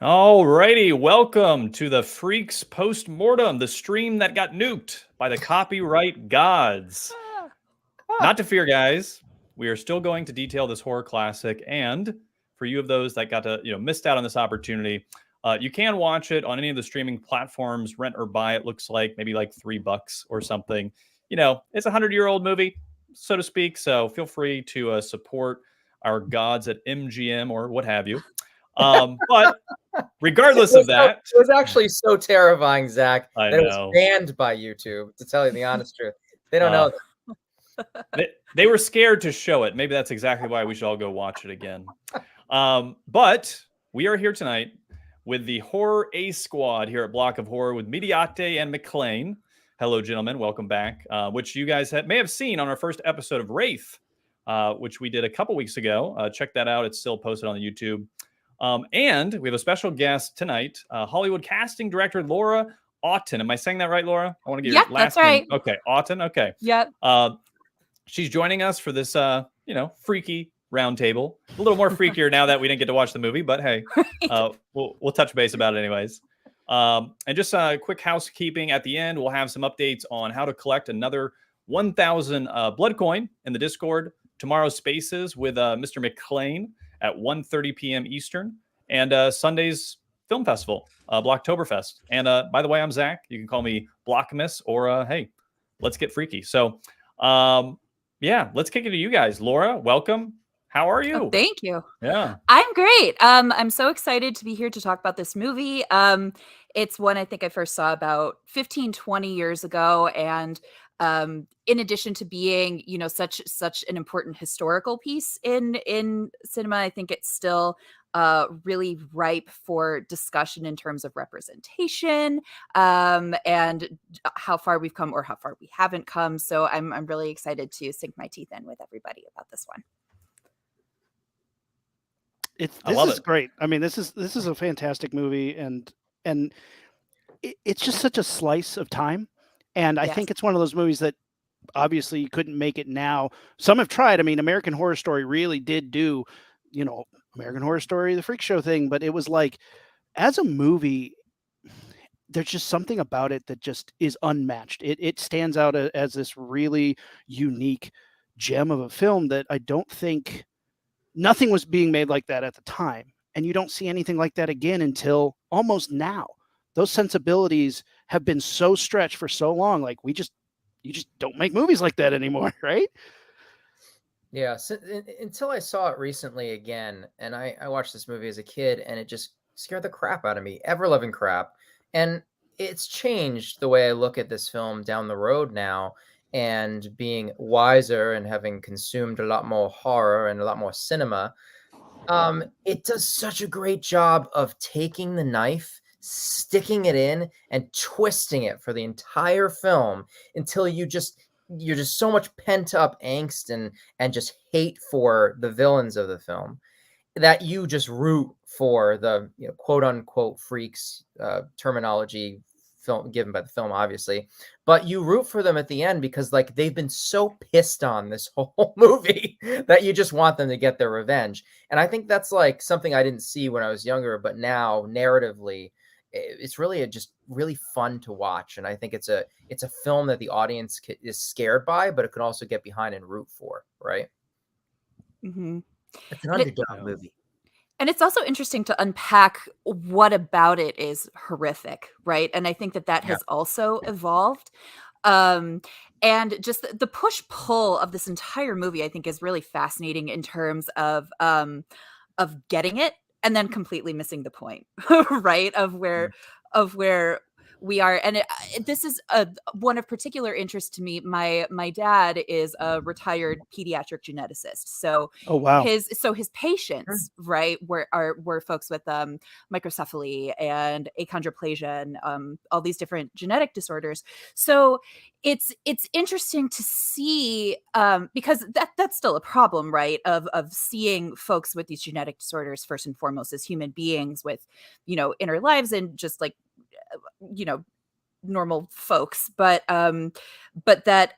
Alrighty, welcome to the Freaks Postmortem, the stream that got nuked by the copyright gods. Not to fear, guys. We are still going to detail this horror classic, and for you of those that got to, missed out on this opportunity, you can watch it on any of the streaming platforms, rent or buy. It looks like maybe like $3 or something. It's a 100-year-old movie, so to speak. So feel free to support our gods at MGM or what have you. But regardless of that, it was actually so terrifying, Zach, I that it was know. banned by YouTube, to tell you the honest truth. They don't know that. They were scared to show it. Maybe that's exactly why we should all go watch it again. But we are here tonight with the Horror A Squad here at Block of Horror with Mediate and McLane. Hello, gentlemen. Welcome back, which you guys may have seen on our first episode of Wraith, which we did a couple weeks ago. Check that out. It's still posted on the YouTube. And we have a special guest tonight, Hollywood casting director Laura Aughton. Am I saying that right, Laura? I want to get your last name. Right. Okay, Aughton. Okay. Yep. She's joining us for this, freaky roundtable. A little more freakier now that we didn't get to watch the movie, but hey, we'll touch base about it anyways. And just quick housekeeping at the end. We'll have some updates on how to collect another 1,000 blood coin in the Discord. Tomorrow's Spaces with Mr. McLane at 1:30 p.m. Eastern, and Sunday's Film Festival, Blocktoberfest. And by the way, I'm Zach. You can call me Blockmas, or hey, let's get freaky. So, let's kick it to you guys. Laura, welcome. How are you? Oh, thank you. Yeah, I'm great. I'm so excited to be here to talk about this movie. It's one I think I first saw about 15, 20 years ago, and in addition to being, such an important historical piece in cinema, I think it's still really ripe for discussion in terms of representation, and how far we've come or how far we haven't come. So I'm really excited to sink my teeth in with everybody about this one. This is great. I mean, this is a fantastic movie, and it's just such a slice of time. And I think it's one of those movies that obviously you couldn't make it now. Some have tried. I mean, American Horror Story really did do, American Horror Story, the Freak Show thing, but it was like, as a movie, there's just something about it that just is unmatched. It stands out as this really unique gem of a film that I don't think nothing was being made like that at the time. And you don't see anything like that again until almost now. Those sensibilities have been so stretched for so long. Like you just don't make movies like that anymore, right? Yeah. So, until I saw it recently again, and I watched this movie as a kid, and it just scared the crap out of me, ever-loving crap. And it's changed the way I look at this film down the road now, and being wiser and having consumed a lot more horror and a lot more cinema. It does such a great job of taking the knife, sticking it in, and twisting it for the entire film until you're just so much pent up angst and just hate for the villains of the film that you just root for the quote unquote freaks, terminology film given by the film, obviously, but you root for them at the end because like they've been so pissed on this whole movie that you just want them to get their revenge. And I think that's like something I didn't see when I was younger, but now narratively it's really just really fun to watch. And I think it's a film that the audience is scared by, but it can also get behind and root for, right? Mm-hmm. It's an underdog movie. And it's also interesting to unpack what about it is horrific, right? And I think that has also evolved. And just the push-pull of this entire movie, I think, is really fascinating in terms of getting it and then completely missing the point, right? Of where we are. And this is one of particular interest to me. My dad is a retired pediatric geneticist. So his patients, right, were folks with microcephaly and achondroplasia and all these different genetic disorders. So it's interesting to see because that's still a problem, right? Of seeing folks with these genetic disorders first and foremost as human beings with, inner lives and just like, normal folks, but that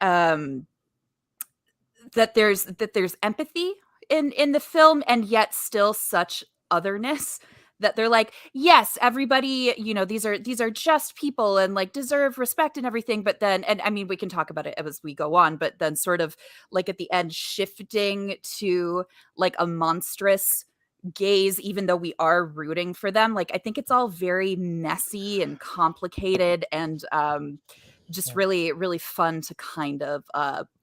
there's empathy in the film, and yet still such otherness that they're like, yes, everybody, you know, these are just people and like deserve respect and everything. But then, and I mean, we can talk about it as we go on, but then sort of like at the end shifting to like a monstrous gaze, even though we are rooting for them. Like, I think it's all very messy and complicated and just really, really fun to kind of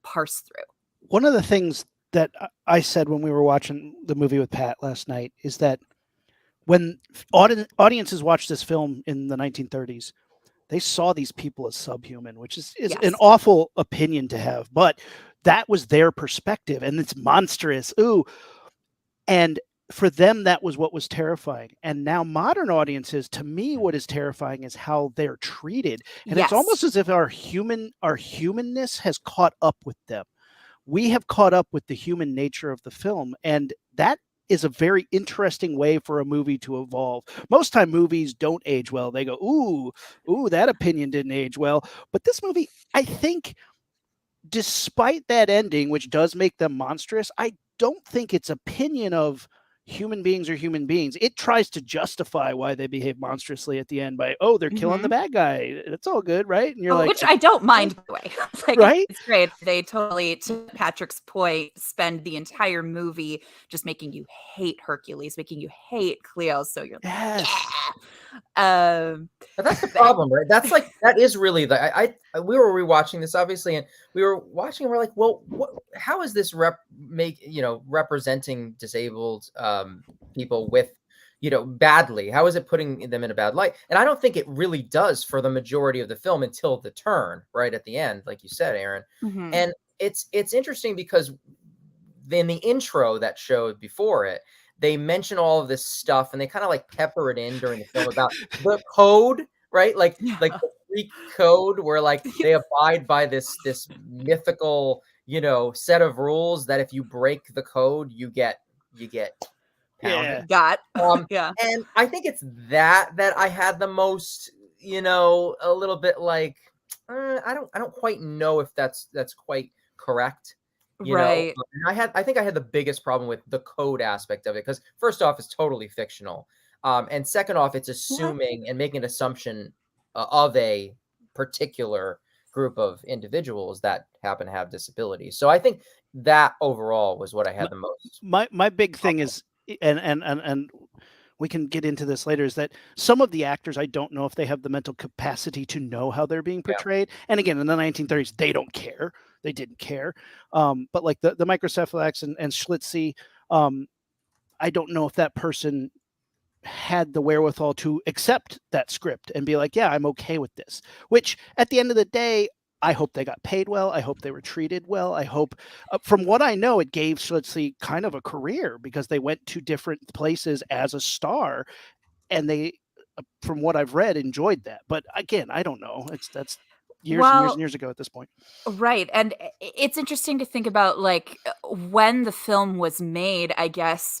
parse through. One of the things that I said when we were watching the movie with Pat last night is that when audiences watched this film in the 1930s, they saw these people as subhuman, which is Yes. an awful opinion to have, but that was their perspective, and it's monstrous. Ooh. And for them, that was what was terrifying. And now modern audiences, to me, what is terrifying is how they're treated. And Yes. it's almost as if our humanness has caught up with them. We have caught up with the human nature of the film, and that is a very interesting way for a movie to evolve. Most time movies don't age well. They go, ooh, that opinion didn't age well. But this movie, I think, despite that ending, which does make them monstrous, I don't think its opinion of human beings are human beings. It tries to justify why they behave monstrously at the end by, oh, they're killing the bad guy. It's all good, right? And you're like, which I don't mind, by the way. Like, right? It's great. They totally, to Patrick's point, spend the entire movie just making you hate Hercules, making you hate Cleo. So you're like, Yes. yeah. But that's the problem, right? That's like, that is really the, we were rewatching this obviously, and we were watching and we're like, well, how is this representing disabled people with, badly? How is it putting them in a bad light? And I don't think it really does for the majority of the film until the turn right at the end, like you said, Aaron. Mm-hmm. And it's interesting because in the intro that showed before it, they mention all of this stuff and they kind of like pepper it in during the film about the code, right? Like the Greek code where like they abide by this mythical, set of rules that if you break the code, you get pounded. Yeah. And I think it's that I had the most, a little bit like, I don't quite know if that's quite correct. Right. And I think I had the biggest problem with the code aspect of it, because first off, it's totally fictional. And second off, it's assuming and making an assumption of a particular group of individuals that happen to have disabilities. So I think that overall was what I had the most. My big thing is, and we can get into this later, is that some of the actors, I don't know if they have the mental capacity to know how they're being portrayed. Yeah. And again, in the 1930s, they don't care. They didn't care. But like the microcephalics and Schlitzie, I don't know if that person had the wherewithal to accept that script and be like, yeah, I'm okay with this. Which at the end of the day, I hope they got paid well. I hope they were treated well. I hope, from what I know, it gave Schlitzie kind of a career because they went to different places as a star, and they, from what I've read, enjoyed that. But again, I don't know. That's years and years ago at this point. Right. And it's interesting to think about, like, when the film was made, I guess,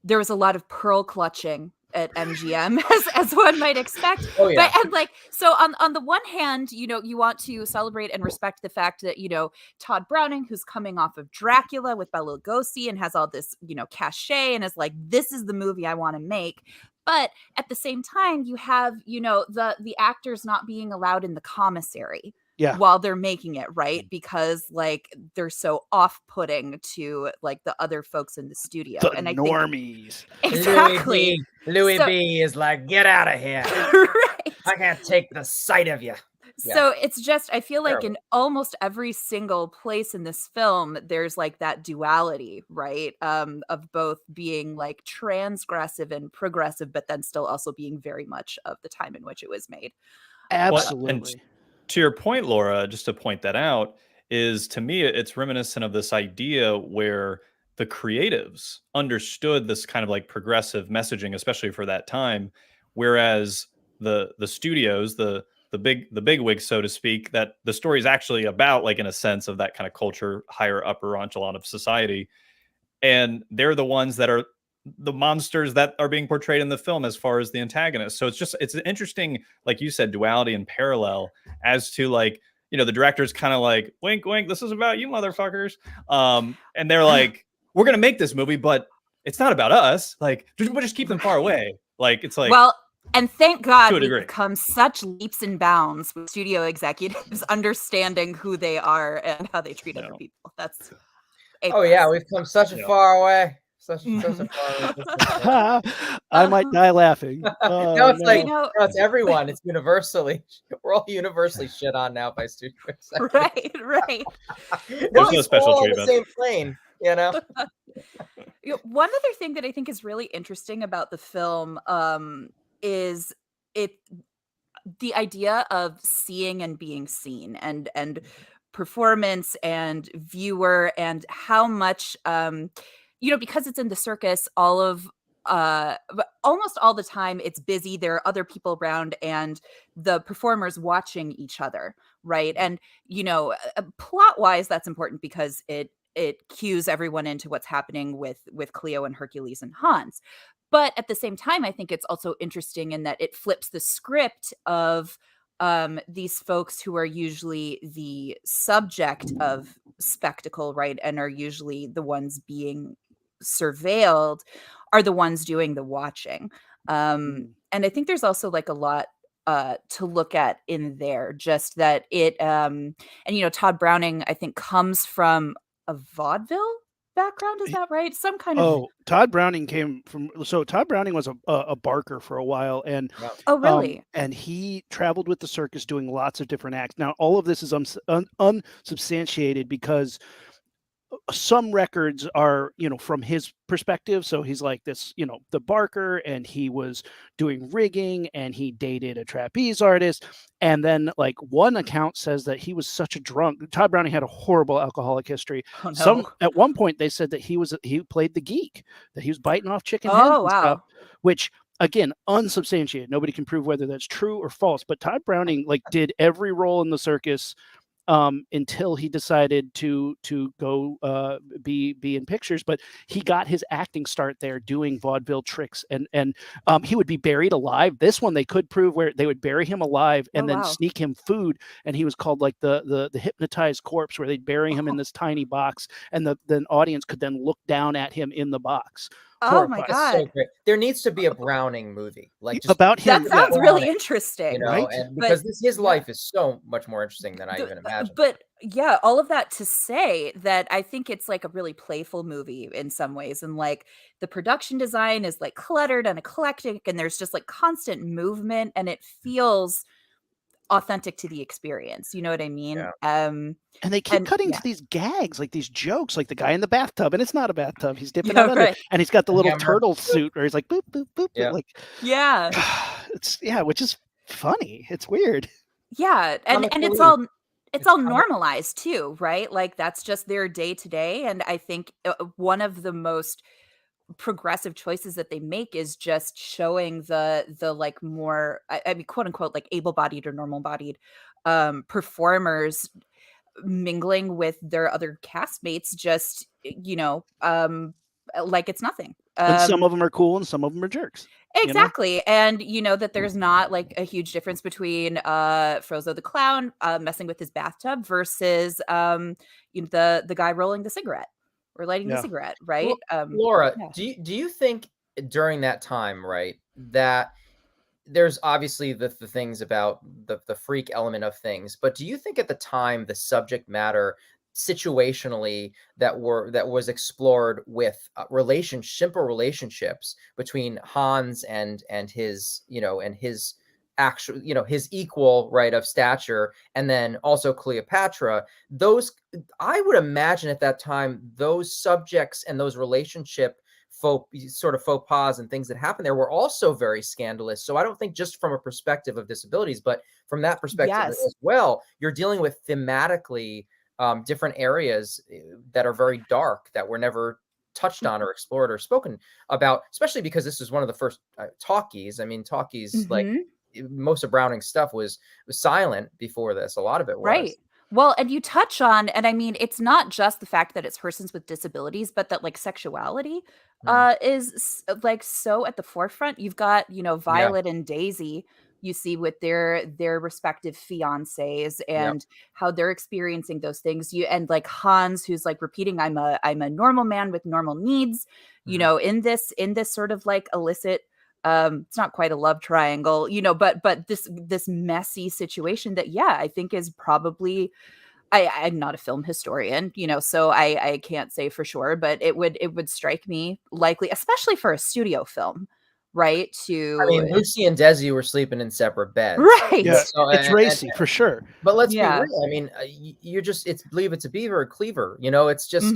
there was a lot of pearl clutching at MGM, as one might expect. Oh, yeah. But, and like, so on the one hand, you want to celebrate and respect the fact that, Todd Browning, who's coming off of Dracula with Bela Lugosi and has all this, cachet and is like, this is the movie I want to make. But at the same time, you have, the actors not being allowed in the commissary while they're making it, right? Because like they're so off-putting to like the other folks in the studio. And I normies. Think, exactly. Louis B is like, get out of here. Right. I can't take the sight of you. So it's just, I feel like in almost every single place in this film, there's like that duality, right? Of both being like transgressive and progressive, but then still also being very much of the time in which it was made. Absolutely. And to your point, Laura, just to point that out, is to me, it's reminiscent of this idea where the creatives understood this kind of like progressive messaging, especially for that time, whereas the studios, the big wigs, so to speak, that the story is actually about, like, in a sense, of that kind of culture, higher upper echelon of society. And they're the ones that are the monsters that are being portrayed in the film as far as the antagonists. So it's an interesting, like you said, duality and parallel as to, like, the director's kind of like, wink, wink, this is about you motherfuckers. And they're like, we're going to make this movie, but it's not about us. Like, we'll just keep them far away. Like, it's like, well, and thank God to a we've degree. come such leaps and bounds with studio executives understanding who they are and how they treat other people. That's Oh yeah, we've come such a far way. Such a far way. I might die laughing. No, it's like, no, it's everyone. It's universally, we're all universally shit on now by studio executives. Right. There's no special treatment. On the same plane, you know. One other thing that I think is really interesting about the film is the idea of seeing and being seen, and performance and viewer, and how much because it's in the circus, almost all the time it's busy, there are other people around and the performers watching each other, right? And plot wise that's important because it cues everyone into what's happening with Cleo and Hercules and Hans. But at the same time, I think it's also interesting in that it flips the script of these folks who are usually the subject of spectacle, right, and are usually the ones being surveilled, are the ones doing the watching. And I think there's also like a lot to look at in there, just that it and Todd Browning, I think, comes from a vaudeville background. Is that right? Some kind of. Todd Browning came from. So Todd Browning was a barker for a while, and oh really? And he traveled with the circus doing lots of different acts. Now all of this is unsubstantiated because some records are, from his perspective. So he's like this, the barker, and he was doing rigging, and he dated a trapeze artist. And then like one account says that he was such a drunk. Todd Browning had a horrible alcoholic history. Oh, no. At one point they said that he played the geek, that he was biting off chicken heads and stuff, which again, unsubstantiated. Nobody can prove whether that's true or false, but Todd Browning like did every role in the circus until he decided to go be in pictures. But he got his acting start there doing vaudeville tricks, and he would be buried alive. This one they could prove where they would bury him alive and then sneak him food, and he was called like the hypnotized corpse, where they'd bury him in this tiny box, and the audience could then look down at him in the box. Oh my God. So great. There needs to be a Browning movie like just about him. That sounds really interesting. Right? And because his life is so much more interesting than I even imagined. But yeah, all of that to say that I think it's like a really playful movie in some ways. And like the production design is like cluttered and eclectic, and there's just like constant movement, and it feels authentic to the experience. You know what I mean? Yeah. And they keep cutting to these gags, like these jokes, like the guy in the bathtub, and it's not a bathtub. He's dipping out under, and he's got the little turtle suit where he's like boop boop boop. Yeah. Like it's which is funny. It's weird. Yeah, and it's all normalized too, right? Like that's just their day to day. And I think one of the most progressive choices that they make is just showing the like more, I mean, quote unquote, like able-bodied or normal-bodied performers mingling with their other castmates, just like it's nothing. And some of them are cool and some of them are jerks. Exactly. And that there's not like a huge difference between Frozzo the clown messing with his bathtub versus the guy rolling the cigarette or lighting the cigarette, right? Laura, do you think during that time, right, that there's obviously the things about the freak element of things, but do you think at the time the subject matter situationally that was explored with simple relationships between Hans and his and his actual his equal, right, of stature, and then also Cleopatra, those, I would imagine at that time those subjects and those relationship faux pas and things that happened there were also very scandalous. So I don't think just from a perspective of disabilities, but from that perspective as well, you're dealing with thematically different areas that are very dark, that were never touched on or explored or spoken about, especially because this is one of the first talkies. I mean, talkies, like most of Browning's stuff was silent before this. A lot of it was. Right. Well, and you touch on, and I mean, it's not just the fact that it's persons with disabilities, but that like sexuality is like so at the forefront. You've got, Violet and Daisy, you see with their respective fiancés and how they're experiencing those things. And like Hans, who's like repeating, I'm a normal man with normal needs, you know, in this sort of like illicit, it's not quite a love triangle, you know, but this messy situation that, I think is probably, I'm not a film historian, you know, so I can't say for sure, but it would strike me likely, especially for a studio film, right? I mean, Lucy and Desi were sleeping in separate beds. Right. Yeah, so, it's racy for sure. But let's be real. I mean, you're just, it's Leave It to Beaver or Cleaver, you know, it's just,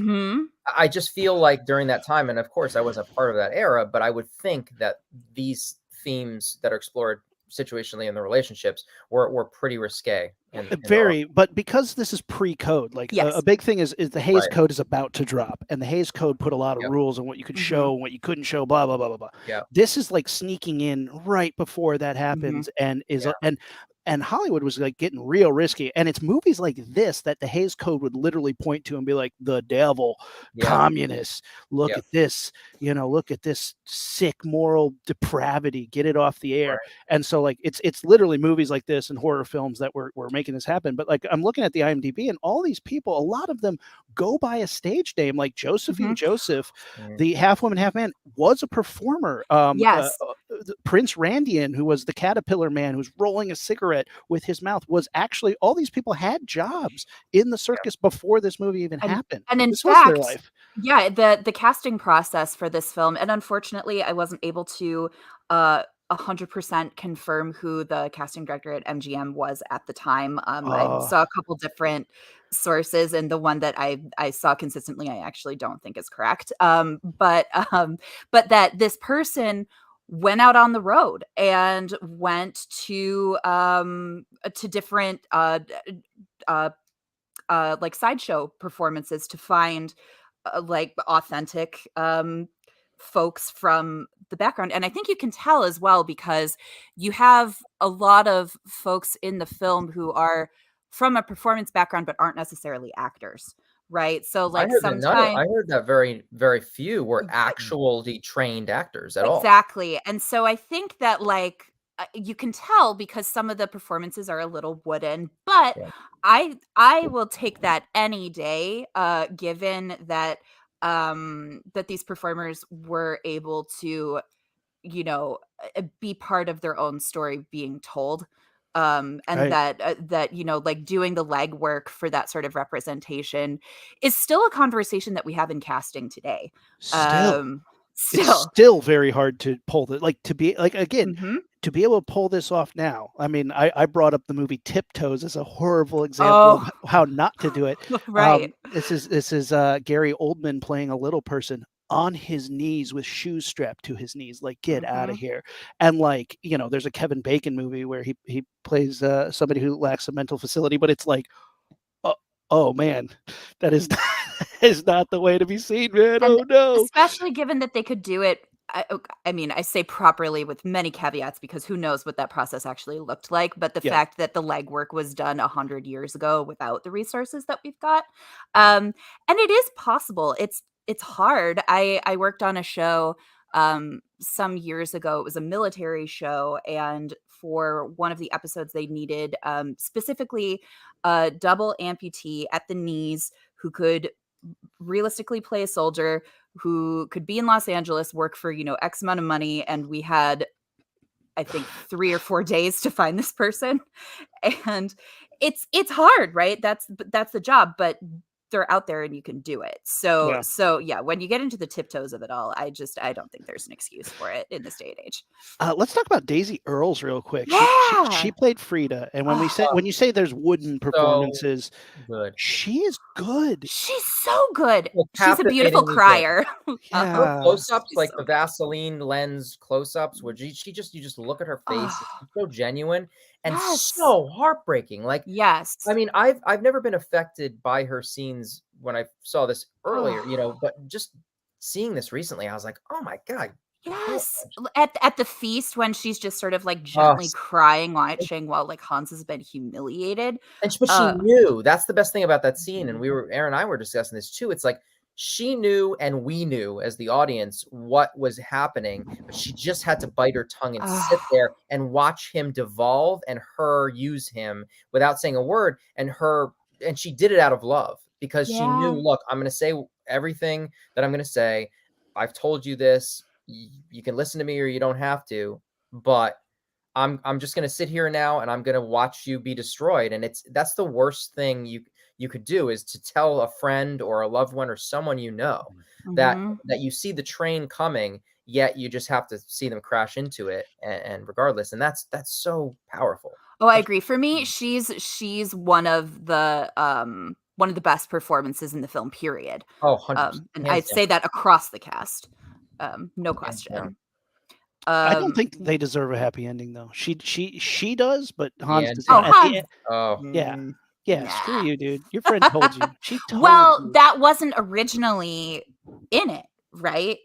I just feel like during that time, and of course I wasn't part of that era, but I would think that these themes that are explored situationally in the relationships were pretty risque. But because this is pre-code, like a big thing is the Hays Code is about to drop, and the Hays Code put a lot of rules on what you could show and what you couldn't show, blah blah blah blah blah. Yeah. This is like sneaking in right before that happens, and and Hollywood was like getting real risky, and it's movies like this that the Hays Code would literally point to and be like, the devil, communists, look at this, you know, look at this sick moral depravity, get it off the air. And so like it's literally movies like this and horror films that were making this happen. But like I'm looking at the IMDb, and all these people, a lot of them go by a stage name, like Josephine Joseph, the half woman, half man, was a performer. Prince Randian, who was the caterpillar man who's rolling a cigarette with his mouth, was actually, all these people had jobs in the circus before this movie even happened. And in this fact, was their life. The casting process for this film, and unfortunately I wasn't able to 100% confirm who the casting director at MGM was at the time. I saw a couple different sources, and the one that I saw consistently, I actually don't think is correct. But that this person went out on the road and went to different like sideshow performances to find like authentic folks from the background. And I think you can tell as well, because you have a lot of folks in the film who are from a performance background but aren't necessarily actors, right? So like I heard that very, very few were actually trained actors at all. Exactly. And so I think that like you can tell because some of the performances are a little wooden, but I will take that any day, given that that these performers were able to, you know, be part of their own story being told. And that you know, like doing the legwork for that sort of representation is still a conversation that we have in casting today. It's still very hard to pull that, like to be like, again, to be able to pull this off now. I mean, I brought up the movie Tiptoes as a horrible example of how not to do it. Right. This is Gary Oldman playing a little person on his knees with shoes strapped to his knees, like, get out of here. And like, you know, there's a Kevin Bacon movie where he plays somebody who lacks a mental facility, but it's like, oh man, that is not the way to be seen, man. Oh no. Especially given that they could do it. I mean, I say properly with many caveats, because who knows what that process actually looked like. But the fact that the legwork was done 100 years ago without the resources that we've got. And it is possible. It's hard. I worked on a show some years ago. It was a military show, and for one of the episodes they needed specifically a double amputee at the knees who could realistically play a soldier, who could be in Los Angeles, work for, you know, X amount of money. And we had, I think, 3 or 4 days to find this person. And it's hard, right? That's the job, but they're out there and you can do it. So when you get into the tiptoes of it all, I don't think there's an excuse for it in this day and age. Let's talk about Daisy Earles real quick. Yeah. She played Frida, and when you say there's wooden performances, she is good. She's so good. She's a beautiful crier. Her close-ups, like the Vaseline lens close-ups, where you just look at her face, it's so genuine and so heartbreaking. Like, I mean, I've never been affected by her scenes when I saw this earlier, you know, but just seeing this recently, I was like, oh my God. Yes. At the feast, when she's just sort of like gently crying, watching while like Hans has been humiliated. But she knew. That's the best thing about that scene. And Aaron and I were discussing this too. It's like, she knew and we knew as the audience what was happening, but she just had to bite her tongue and sit there and watch him devolve and her use him without saying a word. And she did it out of love because she knew, look, I'm going to say everything that I'm going to say. I've told you this. You can listen to me or you don't have to, but I'm just going to sit here now and I'm going to watch you be destroyed. And that's the worst thing you could do, is to tell a friend or a loved one or someone you know that you see the train coming, yet you just have to see them crash into it and regardless. And that's so powerful. Oh, I agree. For me, she's one of the best performances in the film, period. Oh, 100%. And I'd say that across the cast. No question. I don't think they deserve a happy ending, though. She does, but Hans does. Yeah, screw you, dude. Your friend told you. She told you. That wasn't originally in it, right?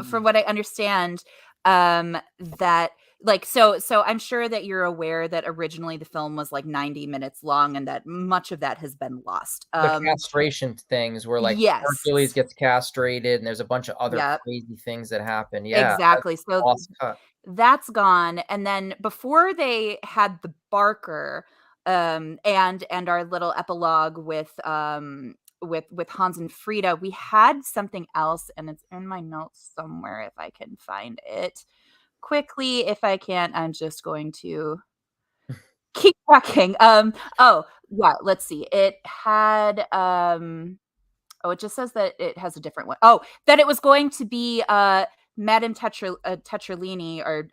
From what I understand, that so I'm sure that you're aware that originally the film was like 90 minutes long and that much of that has been lost. The castration things where Hercules gets castrated and there's a bunch of other crazy things that happen. Yeah, exactly. So that's gone. And then before they had the Barker, and our little epilogue with Hans and Frida, we had something else, and it's in my notes somewhere if I can find it quickly. If I can't, I'm just going to keep tracking. Let's see. It had it just says that it has a different one. Oh, that it was going to be Madame Tetralini, or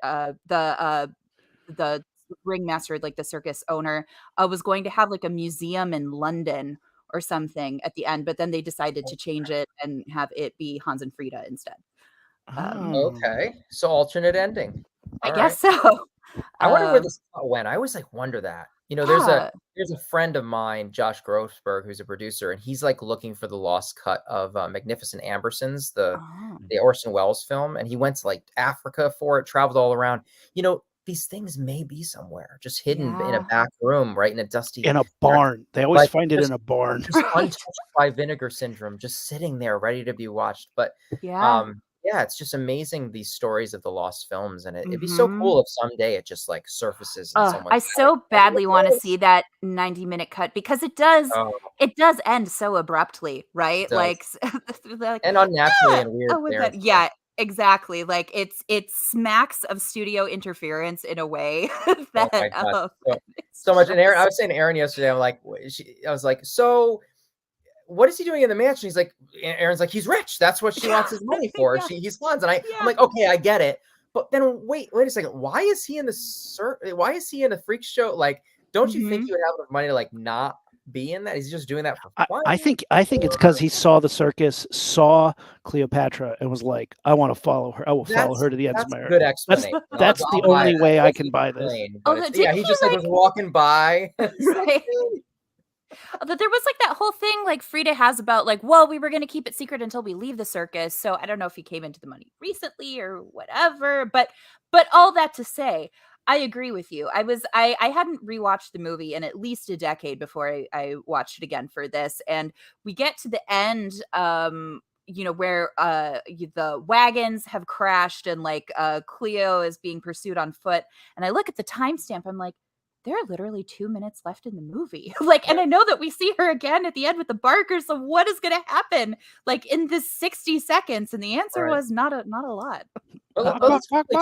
the ringmaster, like the circus owner, was going to have like a museum in London or something at the end, but then they decided to change it and have it be Hans and Frida instead. Okay, so alternate ending. I guess so. I wonder where this went. I always wonder that. There's a friend of mine, Josh Grossberg, who's a producer, and he's like looking for the lost cut of Magnificent Ambersons, the Orson Welles film, and he went to like Africa for it, traveled all around. These things may be somewhere just hidden in a back room, right in a dusty barn. They always find it in a barn. Just untouched by vinegar syndrome, just sitting there ready to be watched. But it's just amazing, these stories of the lost films, and it'd be so cool if someday it just like surfaces. I so badly want to see that 90-minute cut, because it does end so abruptly, right? Like and unnaturally and weird. Exactly. Like it smacks of studio interference in a way that so much. And Aaron, I was saying to Aaron yesterday, I was like, so what is he doing in the mansion? He's like, Aaron's like, he's rich. That's what she wants his money for. He's funds. And I'm like, okay, I get it. But then wait a second. Why is he in the freak show? Like, don't you think he would have enough money to like not be in that? He's just doing that for fun. I think it's because he saw the circus, saw Cleopatra, and was like, I want to follow her. I will follow her to the ends of my earth. Good explanation. That's the only way I can buy this. He just was walking by. Right. Although there was like that whole thing like Frida has about like, well, we were going to keep it secret until we leave the circus. So I don't know if he came into the money recently or whatever, but all that to say, I agree with you. I hadn't rewatched the movie in at least a decade before I watched it again for this. And we get to the end, where the wagons have crashed and like Cleo is being pursued on foot. And I look at the timestamp, I'm like, there are literally 2 minutes left in the movie. And I know that we see her again at the end with the Barker. So what is going to happen like in this 60 seconds? And the answer was not a lot. Let's quickly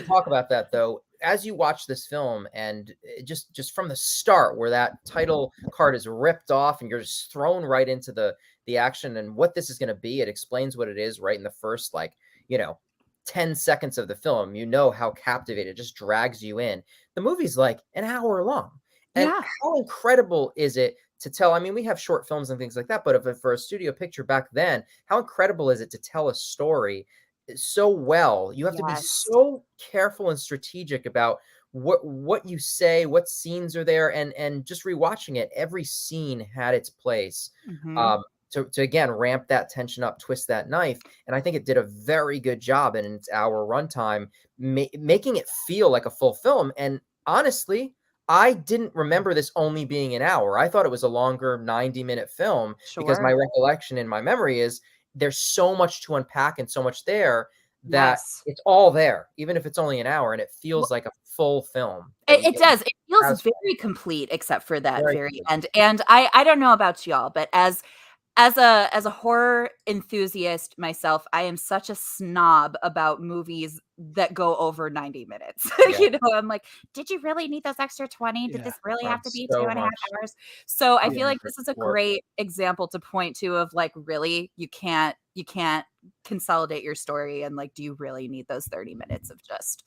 talk about that though. As you watch this film, and just from the start, where that title card is ripped off and you're just thrown right into the action and what this is going to be, it explains what it is right in the first 10 seconds of the film. How captivated it just drags you in. The movie's like an hour long. And how incredible is it to tell? I mean, we have short films and things like that, but for a studio picture back then, how incredible is it to tell a story so well? You have to be so careful and strategic about what you say, what scenes are there, and just rewatching it, every scene had its place. To again ramp that tension up, twist that knife. And I think it did a very good job in its hour runtime, making it feel like a full film. And honestly, I didn't remember this only being an hour. I thought it was a longer 90-minute film because my recollection in my memory is there's so much to unpack and so much there that it's all there, even if it's only an hour, and it feels like a full film. It does. It feels very complete, except for that very end. And I don't know about y'all, but as a horror enthusiast myself, I am such a snob about movies that go over 90 minutes. You know, I'm like, did you really need those extra 20? Did this really have to be 2.5 hours? So I feel like this is a great example to point to of like, really, you can't consolidate your story, and like, do you really need those 30 minutes of just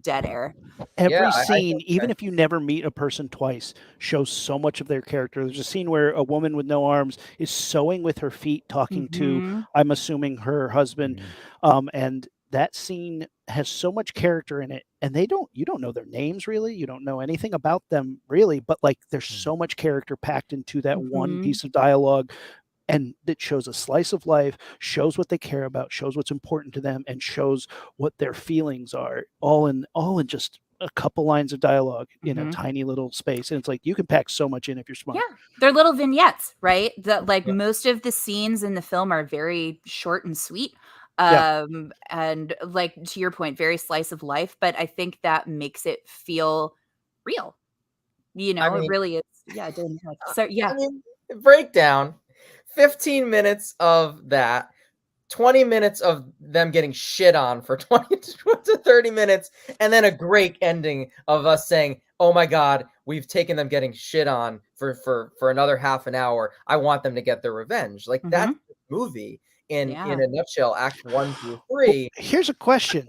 dead air? Every scene, even if you never meet a person twice, shows so much of their character. There's a scene where a woman with no arms is sewing with her feet, talking to, I'm assuming, her husband, and that scene has so much character in it, and you don't know their names really, you don't know anything about them really, but like there's so much character packed into that one piece of dialogue, and it shows a slice of life, shows what they care about, shows what's important to them, and shows what their feelings are, all in just a couple lines of dialogue in a tiny little space. And it's like, you can pack so much in if you're smart. Yeah, they're little vignettes, right? That like most of the scenes in the film are very short and sweet. And like, to your point, very slice of life, but I think that makes it feel real. You know, it really is. Yeah, so yeah. I mean, breakdown, 15 minutes of that, 20 minutes of them getting shit on for 20 to 30 minutes, and then a great ending of us saying, oh my God, we've taken them getting shit on for another half an hour. I want them to get their revenge. Like that's the movie in a nutshell, act 1 through 3. Well, here's a question.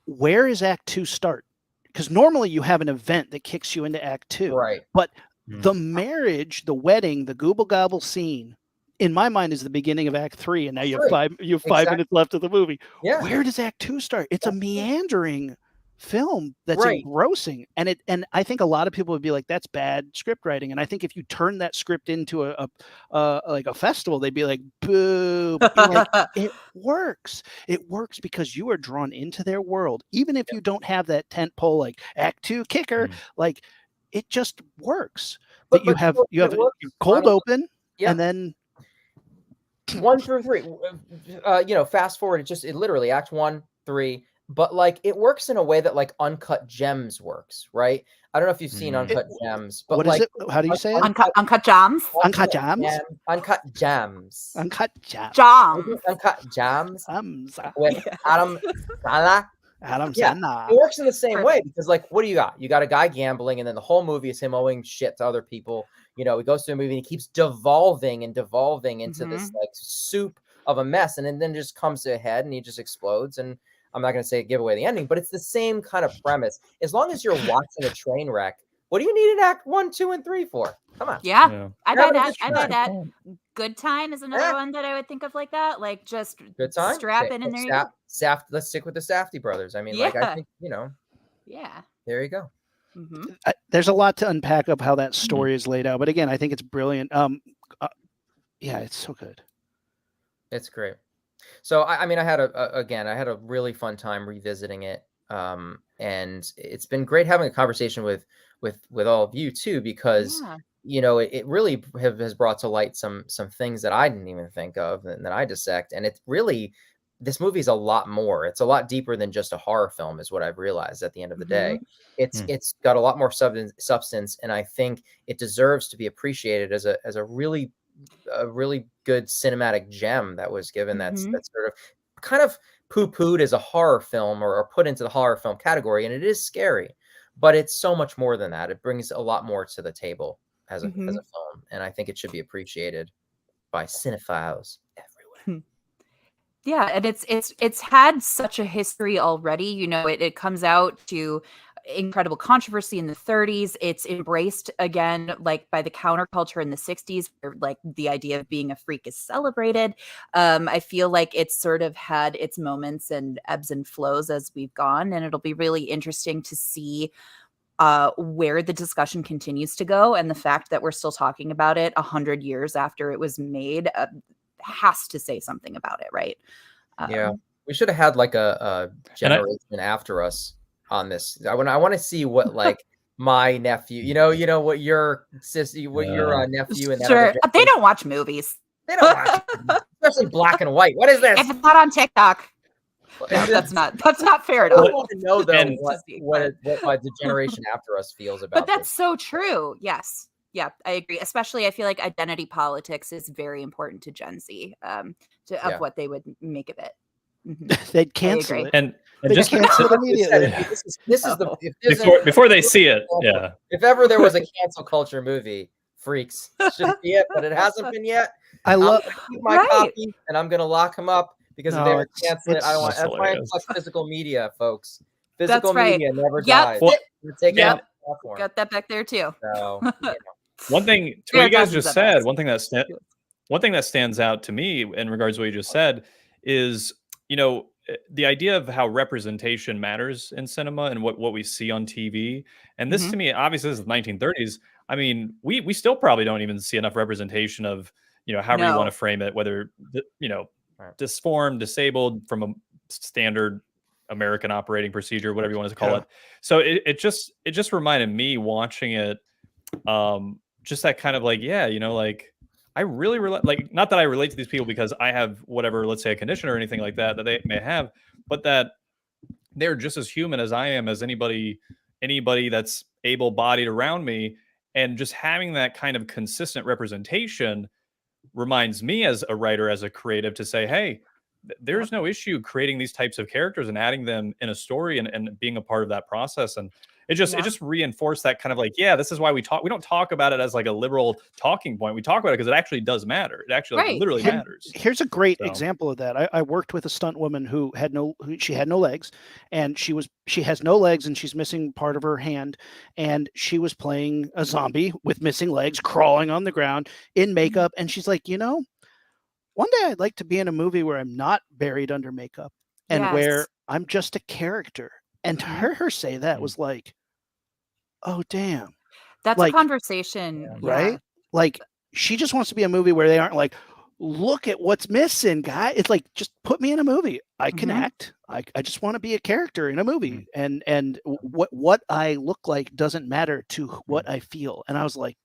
Where is act 2 start? Because normally you have an event that kicks you into act 2. Right. But the marriage, the wedding, the gooble gobble scene, in my mind, is the beginning of act 3, and now you have 5 minutes left of the movie. Yeah. Where does act 2 start? It's a meandering film that's engrossing, and I think a lot of people would be like, that's bad script writing. And I think if you turn that script into like a festival, they'd be like, boo. Like, it works because you are drawn into their world, even if you don't have that tent pole like act 2 kicker. Like, it just works. But you have your cold open, and then 1 through 3, fast forward, it literally act 1, 3, but like it works in a way that like Uncut Gems works, right? I don't know if you've seen Uncut Gems, but what like, is it? How do you say it? Uncut Gems. Uncut Gems. Uncut Gems. Uncut Gems. Uncut Gems. With Adam Sandler. It works in the same way because, like, what do you got? You got a guy gambling, and then the whole movie is him owing shit to other people. You know, he goes to a movie and he keeps devolving into this like soup of a mess, and then just comes to a head and he just explodes. And I'm not going to say give away the ending, but it's the same kind of premise. As long as you're watching a train wreck, what do you need an act 1, 2, and 3 for? Come on. Yeah. I buy that. Good Time is another one that I would think of like that. Like, just Good Time, strap in and there you go. Let's stick with the Safdie brothers. I mean, like, I think, there you go. There's a lot to unpack of how that story is laid out, but again, I think it's brilliant. It's so good. It's great. So I mean, I had a really fun time revisiting it, and it's been great having a conversation with all of you too, because it really has brought to light some things that I didn't even think of and that I dissect, and it's really, this movie is a lot more. It's a lot deeper than just a horror film, is what I've realized at the end of the day. It's got a lot more substance, and I think it deserves to be appreciated as a really good cinematic gem that was given that's sort of kind of poo-pooed as a horror film or put into the horror film category, and it is scary, but it's so much more than that. It brings a lot more to the table as a film, and I think it should be appreciated by cinephiles everywhere. Yeah, and it's had such a history already. You know, it comes out to incredible controversy in the 30s. It's embraced again, like, by the counterculture in the 60s, where like the idea of being a freak is celebrated. I feel like it's sort of had its moments and ebbs and flows as we've gone, and it'll be really interesting to see where the discussion continues to go. And the fact that we're still talking about it 100 years after it was made has to say something about it, right? We should have had like a generation after us on this. I want to see what like my nephew. You know what your nephew and that Sure. other They don't watch movies. They don't watch movies, especially black and white. What is this? If it's not on TikTok. No, that's not fair at I all. want to know though And- what the generation after us feels about. But that's this. so true. Yes. Yeah, I agree. Especially, I feel like identity politics is very important to Gen Z, of what they would make of it. Mm-hmm. They'd cancel agree. it. And They just cancel it immediately. This is the if there's a- before they see it, yeah. If ever there was a cancel culture movie, Freaks should be it, but it hasn't been yet. I love. I'm gonna keep my copy, and I'm gonna lock him up because if they ever cancel it, I don't want. That's why I'm plus physical media, folks. Physical media never dies. Well, take yep. it off the platform. Got that back there too. So, one thing to what you guys just said, one thing that stands out to me in regards to what you just said is, the idea of how representation matters in cinema and what we see on TV. And this to me, obviously this is the 1930s. I mean, we still probably don't even see enough representation of, however you want to frame it, whether, disformed, disabled from a standard American operating procedure, whatever you want to call it. So it just reminded me watching it, just that kind of like, I really not that I relate to these people because I have whatever, let's say a condition or anything like that they may have, but that they're just as human as I am, as anybody that's able-bodied around me. And just having that kind of consistent representation reminds me as a writer, as a creative, to say, hey, there's no issue creating these types of characters and adding them in a story and being a part of that process. And it just reinforced that kind of like, this is why we don't talk about it as like a liberal talking point. We talk about it because it actually does matter. It actually literally matters. Here's a great example of that. I worked with a stunt woman who had no legs, and she has no legs and she's missing part of her hand, and she was playing a zombie with missing legs, crawling on the ground in makeup. And she's like, one day I'd like to be in a movie where I'm not buried under makeup and where I'm just a character. And to her say that was like, oh, damn. That's a conversation. Right? Like, she just wants to be a movie where they aren't like, look at what's missing, guy. It's like, just put me in a movie. I can act. I just want to be a character in a movie. And what I look like doesn't matter to what I feel. And I was like,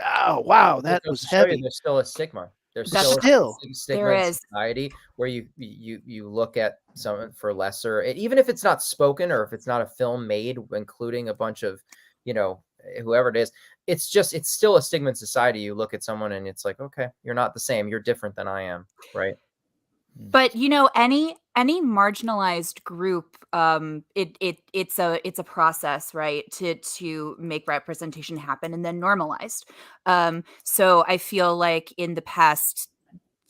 oh, wow, that was heavy. There's still a stigma. There's still a stigma in society where you look at someone for lesser, even if it's not spoken or if it's not a film made including a bunch of, whoever it is. It's still a stigma in society. You look at someone and it's like, okay, you're not the same. You're different than I am, right? But any marginalized group, it's a process, right, to make representation happen and then normalized. So I feel like in the past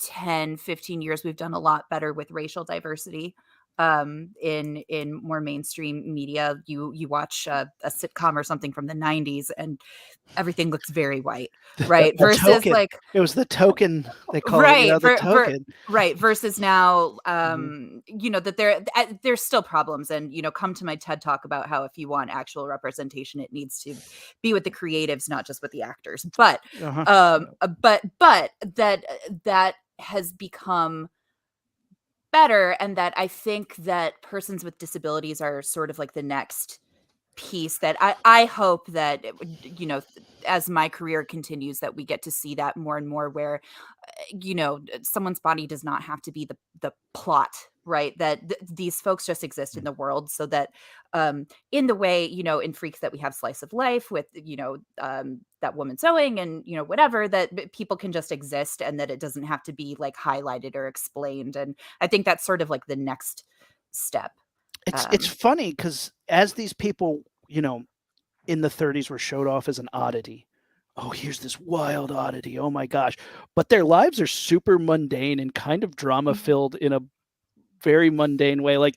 10, 15 years, we've done a lot better with racial diversity. In more mainstream media, you watch a sitcom or something from the 90s and everything looks very white, right? Versus token. like it was the token they call it, the token, right? Versus now, that there's still problems, and come to my TED talk about how if you want actual representation, it needs to be with the creatives, not just with the actors. But but that has become better, and that I think that persons with disabilities are sort of like the next piece that I hope that as my career continues, that we get to see that more and more, where someone's body does not have to be the plot, right? That these folks just exist in the world, so that in the way in Freaks that we have slice of life with that woman sewing and whatever, that people can just exist and that it doesn't have to be like highlighted or explained. And I think that's sort of like the next step. It's funny because as these people, in the 30s were showed off as an oddity. Oh, here's this wild oddity. Oh my gosh. But their lives are super mundane and kind of drama filled in a very mundane way. Like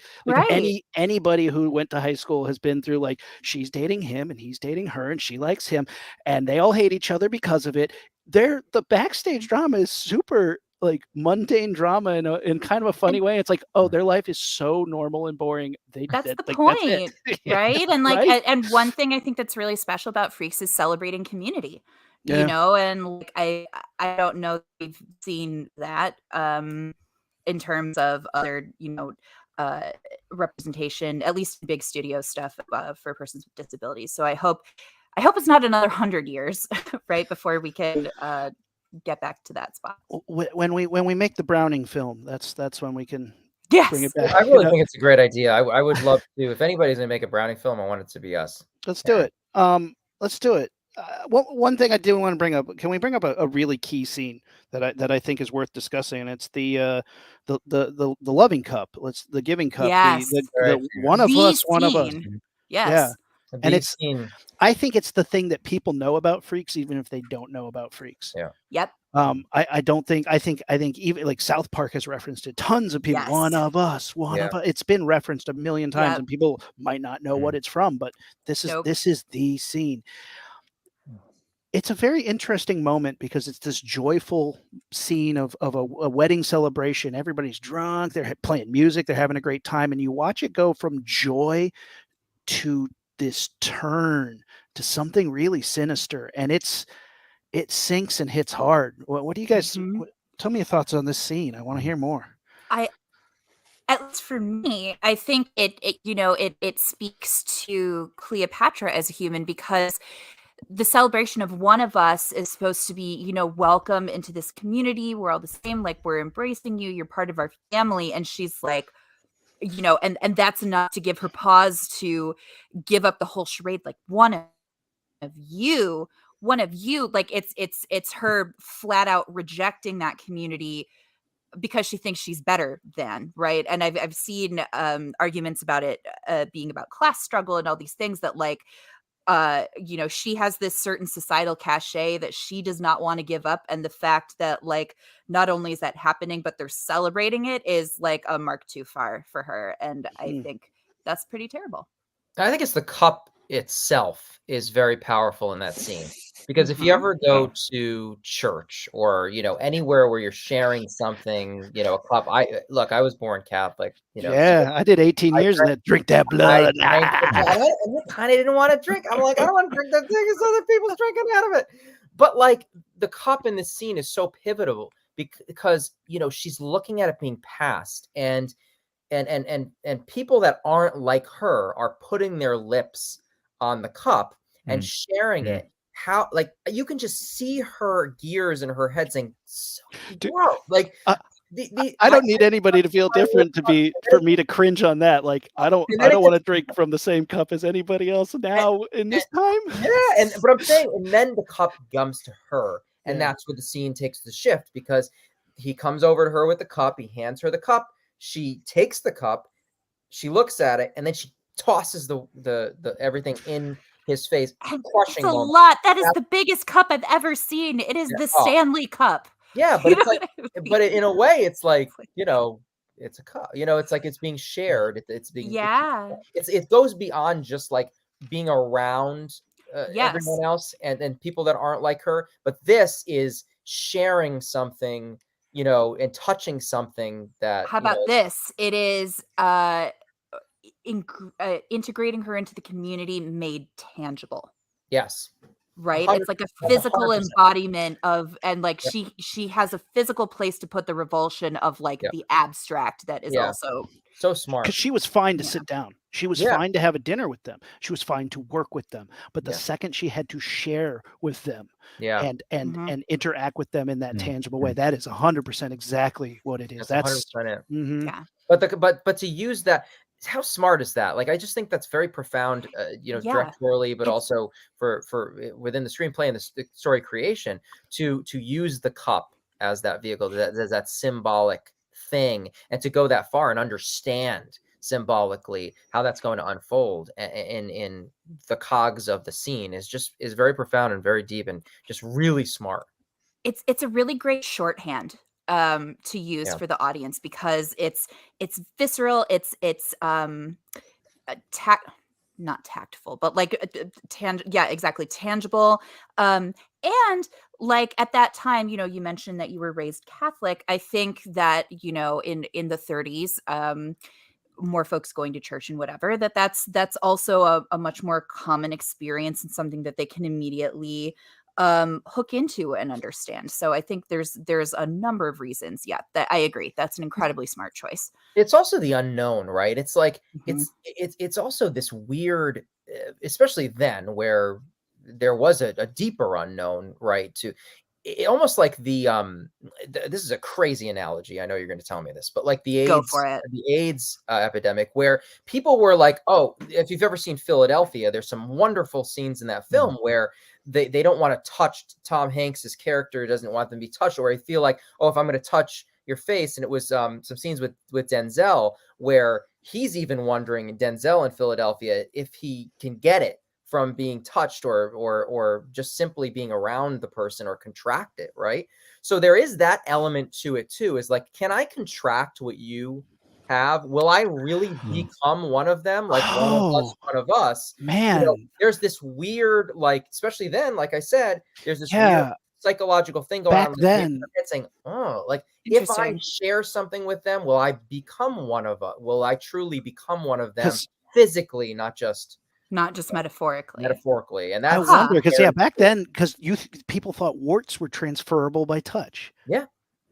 anybody who went to high school has been through, like, she's dating him and he's dating her and she likes him and they all hate each other because of it. The backstage drama is super like mundane drama in kind of a funny way. It's like, oh, their life is so normal and boring. That's the point, right? And like, and one thing I think that's really special about Freaks is celebrating community. And like I don't know if we've seen that in terms of other representation, at least big studio stuff, for persons with disabilities. So I hope it's not another 100 years, right, before we can get back to that spot. When we make the Browning film, that's when we can bring it Yes. back. I really think it's a great idea. I would love to. If anybody's gonna make a Browning film, I want it to be us. Let's do it. Let's do it. One thing I do want to bring up. Can we bring up a really key scene that I think is worth discussing? And it's the loving cup. The giving cup. Yes. The one of us, one of us. Yes. Yeah. And it's scene. I think it's the thing that people know about Freaks, even if they don't know about Freaks. Yeah. Yep. I think even like South Park has referenced it. Tons of people. Yes. One of us. One of us. It's been referenced a million times, Yep. and people might not know what it's from, but this is the scene. It's a very interesting moment because it's this joyful scene of a wedding celebration. Everybody's drunk. They're playing music. They're having a great time, and you watch it go from joy to this turn to something really sinister, and it sinks and hits hard. What do you guys tell me your thoughts on this scene? I want to hear more. At least for me, I think it speaks to Cleopatra as a human, because the celebration of one of us is supposed to be, welcome into this community. We're all the same. Like, we're embracing you. You're part of our family. And she's like, and that's enough to give her pause to give up the whole charade. Like, one of you, like it's her flat out rejecting that community because she thinks she's better than, right? And I've seen arguments about it being about class struggle and all these things that, like, she has this certain societal cachet that she does not want to give up. And the fact that, like, not only is that happening, but they're celebrating it is like a mark too far for her. And I think that's pretty terrible. I think it's the cup itself is very powerful in that scene. Because if you ever go to church or, anywhere where you're sharing something, a cup, I was born Catholic, Yeah, I did 18 years and drink that blood. I kind of didn't want to drink. I'm like, I don't want to drink that thing because other people's drinking out of it. But, like, the cup in this scene is so pivotal because, she's looking at it being passed, and people that aren't like her are putting their lips on the cup and sharing it. How, like, you can just see her gears in her head saying, "Bro, like." I don't need anybody to feel different for me to cringe on that. Like, I don't want to drink from the same cup as anybody else now in this time. Yeah, but I'm saying, and then the cup comes to her, and that's where the scene takes the shift, because he comes over to her with the cup, he hands her the cup, she takes the cup, she looks at it, and then she tosses the everything in his face. It's a lot. That is the biggest cup I've ever seen. It is the Stanley Cup. Yeah, but it's like, but in a way, it's like, it's a cup. It's like it's being shared. It's being it goes beyond just like being around everyone else and people that aren't like her. But this is sharing something, and touching something that. How about this? It is integrating her into the community made tangible. Yes. Right. It's like a physical 100%. Embodiment of, and like she has a physical place to put the revulsion of, like, the abstract that is also so smart. Because she was fine to sit down. She was fine to have a dinner with them. She was fine to work with them. But the second she had to share with them and interact with them in that tangible way, that is 100% exactly what it is. That's 100% it. But to use that, how smart is that? Like, I just think that's very profound, directorially, but also for within the screenplay and the story creation to use the cup as that vehicle, that symbolic thing, and to go that far and understand symbolically how that's going to unfold in the cogs of the scene is very profound and very deep and just really smart. It's a really great shorthand to use for the audience, because it's visceral, it's not tactful, but like tangible. And like at that time, you mentioned that you were raised Catholic. I think that, in the 30s, more folks going to church and whatever, that's also a much more common experience and something that they can immediately hook into and understand. So I think there's a number of reasons. Yeah, that I agree. That's an incredibly smart choice. It's also the unknown, right? It's like it's also this weird, especially then where there was a deeper unknown, right? To almost like this is a crazy analogy. I know you're going to tell me this, but like the Go AIDS, for it. the AIDS epidemic, where people were like, oh, if you've ever seen Philadelphia, there's some wonderful scenes in that film where they don't want to touch Tom Hanks's character, doesn't want them to be touched, or I feel like, oh, if I'm going to touch your face. And it was some scenes with Denzel where he's even wondering, Denzel in Philadelphia, if he can get it from being touched or just simply being around the person or contract it, right? So there is that element to it too, is like, can I contract what you have? Will I really become one of them? Like one of us, man. You know, there's this weird, like, especially then, like I said, there's this weird psychological thing going back on then. Saying, oh, like if I share something with them, will I become one of us? Will I truly become one of them physically, not just metaphorically? And that's, I wonder, because back then, because people thought warts were transferable by touch. Yeah.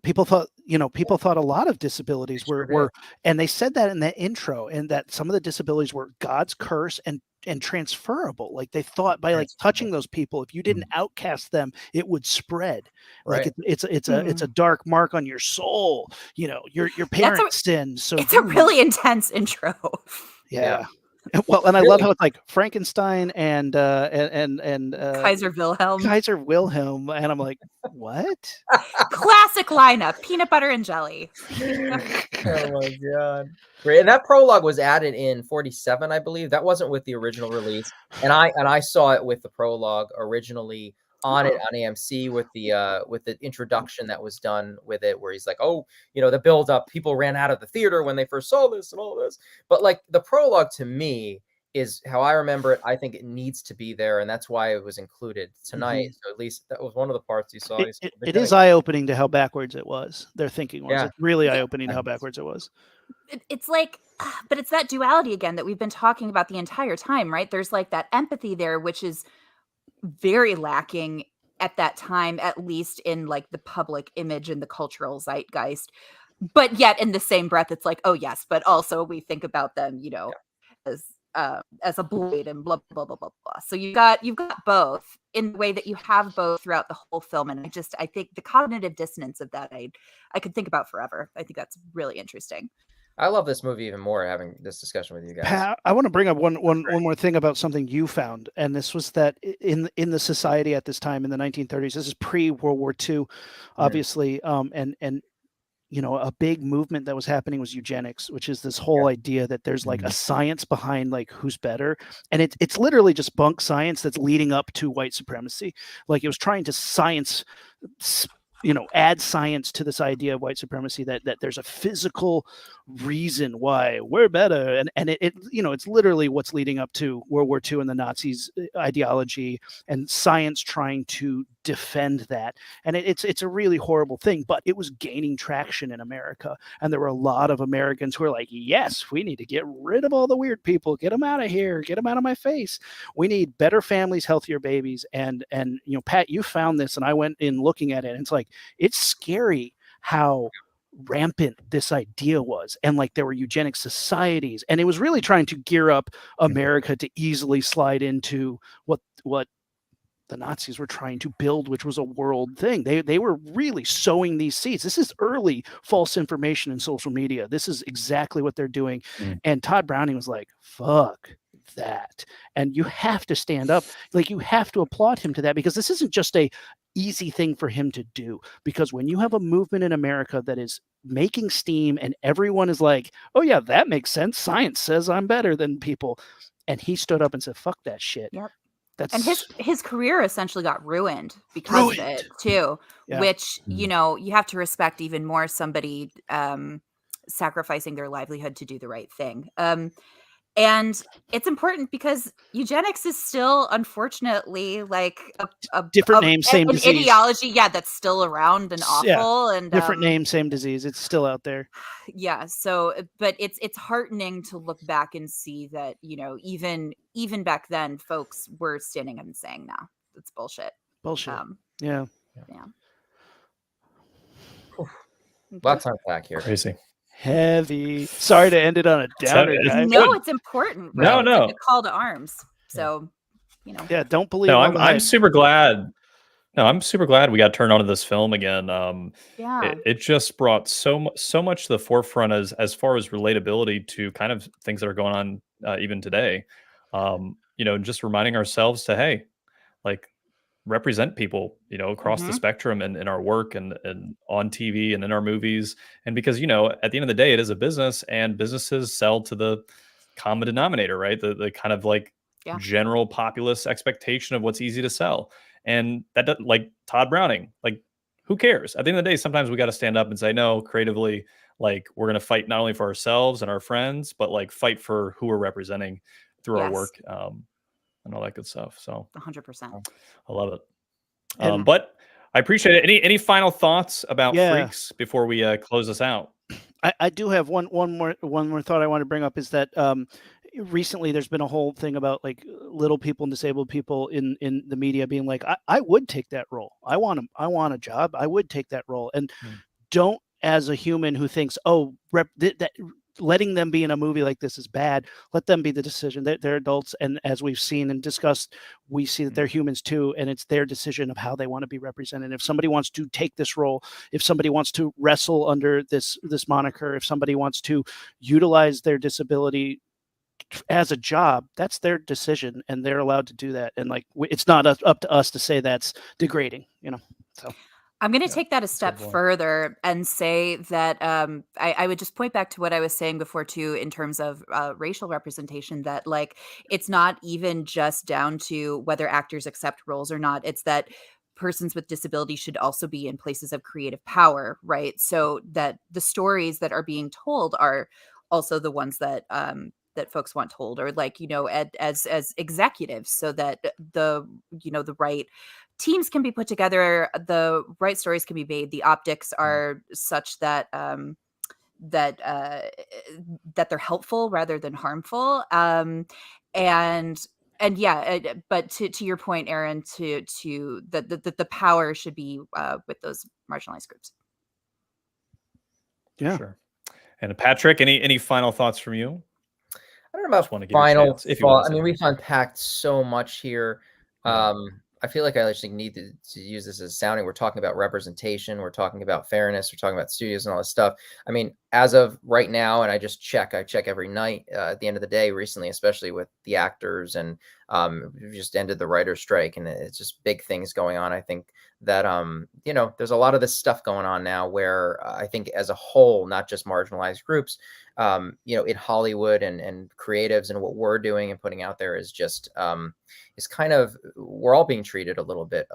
People thought, a lot of disabilities were, and they said that in the intro, and that some of the disabilities were God's curse and transferable. Like they thought by like touching those people, if you didn't outcast them, it would spread. Right. Like it's a dark mark on your soul. Your parents' sin. So it's a really intense intro. Yeah. Well, and I love how it's like Frankenstein and Kaiser Wilhelm, and I'm like, what? Classic lineup: peanut butter and jelly. Oh my god! Great, and that prologue was added in 47, I believe. That wasn't with the original release, and I saw it with the prologue originally on it on AMC with the introduction that was done with it, where he's like, oh, the build up, people ran out of the theater when they first saw this and all this. But like the prologue to me is how I remember it. I think it needs to be there, and that's why it was included tonight. So at least that was one of the parts you saw. It is eye-opening to how backwards it was. Their thinking was. It's really eye-opening to how backwards it was. It's like, but it's that duality again that we've been talking about the entire time, right? There's like that empathy there, which is very lacking at that time, at least in like the public image and the cultural zeitgeist. But yet in the same breath, it's like, oh yes, but also we think about them, as a blade and blah blah blah blah blah. So you've got both in the way that you have both throughout the whole film, and I think the cognitive dissonance of that I could think about forever. I think that's really interesting. I love this movie even more having this discussion with you guys. Pat, I want to bring up one more thing about something you found, and this was that in the society at this time in the 1930s, this is pre-World War II, obviously, and a big movement that was happening was eugenics, which is this whole idea that there's like a science behind like who's better, and it's literally just bunk science that's leading up to white supremacy. Like it was trying to add science to this idea of white supremacy, that there's a physical reason why we're better. And it's literally what's leading up to World War II and the Nazis' ideology, and science trying to defend that. And it's a really horrible thing, but it was gaining traction in America. And there were a lot of Americans who were like, yes, we need to get rid of all the weird people, get them out of here, get them out of my face. We need better families, healthier babies. And Pat, you found this, and I went in looking at it, and it's like, it's scary how rampant this idea was. And like there were eugenic societies, and it was really trying to gear up America to easily slide into what the Nazis were trying to build, which was a world thing. They were really sowing these seeds. This is early false information in social media. This is exactly what they're doing. And Todd Browning was like, fuck that. And you have to stand up. Like you have to applaud him to that, because this isn't just a easy thing for him to do. Because when you have a movement in America that is making steam and everyone is like, oh yeah, that makes sense. Science says I'm better than people. And he stood up and said, fuck that shit. Yep. And his career essentially got ruined because of it too, which, you have to respect even more somebody sacrificing their livelihood to do the right thing. And it's important because eugenics is still, unfortunately, like a different name, same disease ideology. Yeah, that's still around and awful. And different name, same disease. It's still out there. Yeah. So, but it's heartening to look back and see that even back then, folks were standing up and saying, "No, it's bullshit." Bullshit. Yeah. Lots to unpack here. Crazy. Heavy. Sorry to end it on a downer, guys. No, it's important. Right? No, It's no. like a call to arms. So, Yeah, don't believe. No, I'm super glad. No, I'm super glad we got turned on to this film again. It just brought so much to the forefront as far as relatability to kind of things that are going on even today. Just reminding ourselves to, hey, like, represent people, across the spectrum and in our work and on TV and in our movies. And because, at the end of the day, it is a business, and businesses sell to the common denominator, right? The kind of like general populace expectation of what's easy to sell. And that, like Todd Browning, like, who cares? At the end of the day, sometimes we got to stand up and say, no, creatively, like, we're going to fight not only for ourselves and our friends, but like fight for who we're representing through our work. And all that good stuff. So 100%. I love it. But I appreciate it. Any final thoughts about Freaks before we close this out? I do have one more thought I want to bring up, is that recently there's been a whole thing about like little people and disabled people in the media being like, I would take that role. I want a job. I would take that role. And don't, as a human who thinks, that letting them be in a movie like this is bad, let them be the decision. They're adults, and as we've seen and discussed, we see that they're humans too, and it's their decision of how they want to be represented. If somebody wants to take this role, if somebody wants to wrestle under this moniker, if somebody wants to utilize their disability as a job, that's their decision, and they're allowed to do that. And like, it's not up to us to say that's degrading, so. I'm going to take that a step further and say that I would just point back to what I was saying before too, in terms of racial representation, that like, it's not even just down to whether actors accept roles or not. It's that persons with disability should also be in places of creative power, right? So that the stories that are being told are also the ones that that folks want told, or like, as executives, so that the right teams can be put together, the right stories can be made, the optics are such that that they're helpful rather than harmful. But to your point, Aaron, to the power should be with those marginalized groups. Yeah, sure. And Patrick, any final thoughts from you? I don't know about final thought. I mean, we've unpacked so much here. I feel like I actually need to use this as sounding. We're talking about representation. We're talking about fairness. We're talking about studios and all this stuff. I mean, as of right now, and I check every night at the end of the day recently, especially with the actors, and we've just ended the writer's strike, and it's just big things going on. I think that, there's a lot of this stuff going on now where I think as a whole, not just marginalized groups, in Hollywood and creatives and what we're doing and putting out there is just, is kind of, we're all being treated a little bit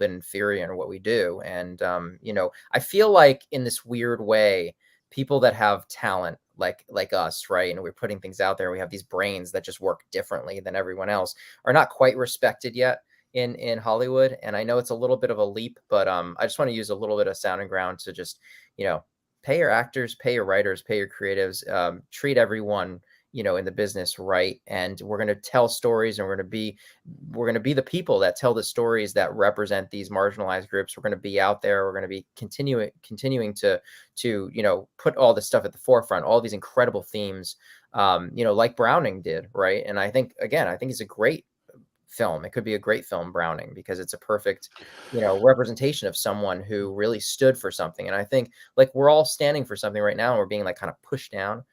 inferior in what we do. And, I feel like in this weird way, people that have talent like us, right, and we're putting things out there, we have these brains that just work differently than everyone else, are not quite respected yet in Hollywood. And I know it's a little bit of a leap, but I just want to use a little bit of sounding ground to just, pay your actors, pay your writers, pay your creatives, treat everyone, in the business right. And we're going to tell stories, and we're going to be the people that tell the stories that represent these marginalized groups. We're going to be out there. We're going to be continuing to put all this stuff at the forefront, all these incredible themes, like Browning did. Right. And I think it's a great film. It could be a great film, Browning, because it's a perfect, representation of someone who really stood for something. And I think like we're all standing for something right now, and we're being like kind of pushed down.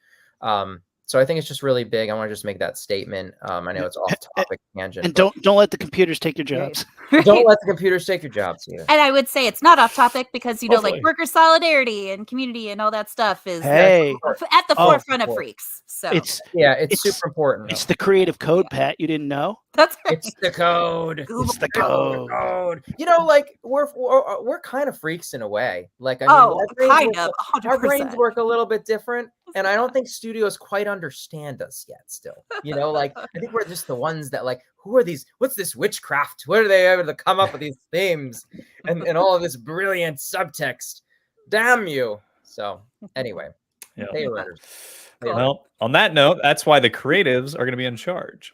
So I think it's just really big. I want to just make that statement. I know it's off topic tangent. And don't let the computers take your jobs. Don't let the computers take your jobs either. And I would say it's not off topic because, like worker solidarity and community and all that stuff is at the forefront of Freaks. So it's super important. It's the creative code, Pat. You didn't know? That's right. It's the code. It's the code. Like we're kind of freaks in a way. Like, I mean, our brains work a little bit different, and I don't think studios quite understand us yet. Still, like I think we're just the ones that like, who are these? What's this witchcraft? What are they able to come up with these themes and all of this brilliant subtext? Damn you! So anyway, pay your writers. Well, on that note, that's why the creatives are going to be in charge.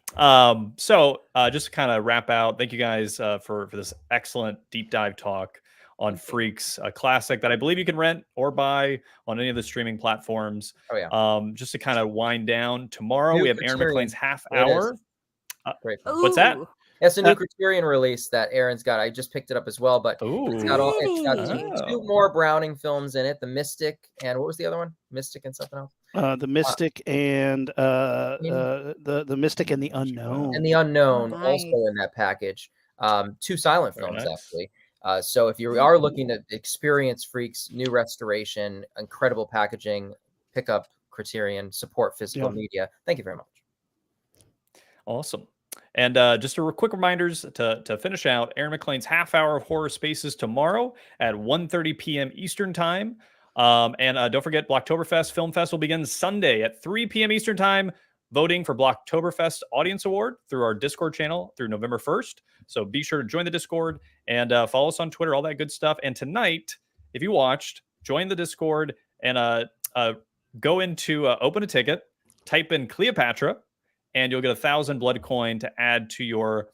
So just to kind of wrap out, thank you guys for this excellent deep dive talk on Freaks, a classic that I believe you can rent or buy on any of the streaming platforms. Oh yeah. Just to kind of wind down, tomorrow we have Aaron McLane's half It is. hour. Great. What's that? It's a new Criterion release that Aaron's got. I just picked it up as well, but it's got two more Browning films in it: The Mystic and what was the other one? Mystic and something else. The Mystic and the Mystic and the Unknown. And the Unknown also in that package. Two silent films actually. So if you are looking to experience Freaks, new restoration, incredible packaging, pick up Criterion, support physical media. Thank you very much. Awesome. And just a quick reminders to finish out, Aaron McLane's half hour of horror spaces tomorrow at 1:30 p.m. Eastern time. And don't forget, Blocktoberfest Film Fest will begin Sunday at 3 p.m. Eastern time. Voting for Blocktoberfest Audience Award through our Discord channel through November 1st. So be sure to join the Discord and follow us on Twitter, all that good stuff. And tonight, if you watched, join the Discord and go into open a ticket, type in Cleopatra, and you'll get 1,000 blood coin to add to your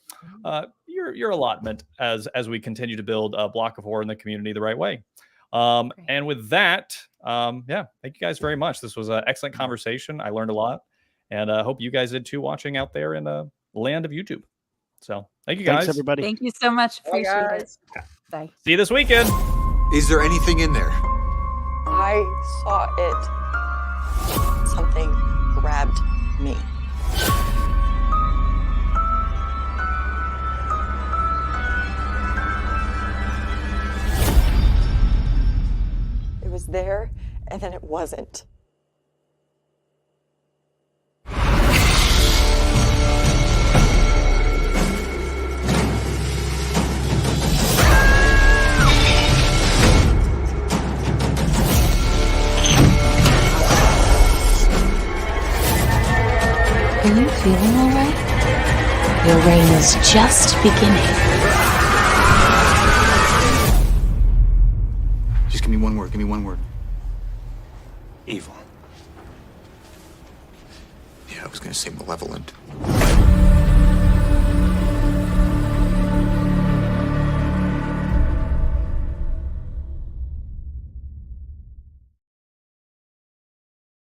allotment as we continue to build a block of horror in the community the right way. And with that, thank you guys very much. This was an excellent conversation. I learned a lot. And I hope you guys did too, watching out there in the land of YouTube. So thank you guys. Thanks, everybody. Thank you so much. Appreciate it. Bye. See you this weekend. Is there anything in there? I saw it. Something grabbed me. It was there, and then it wasn't. Are you feeling all right? Your reign is just beginning. Just give me one word. Give me one word. Evil. Yeah, I was gonna say malevolent.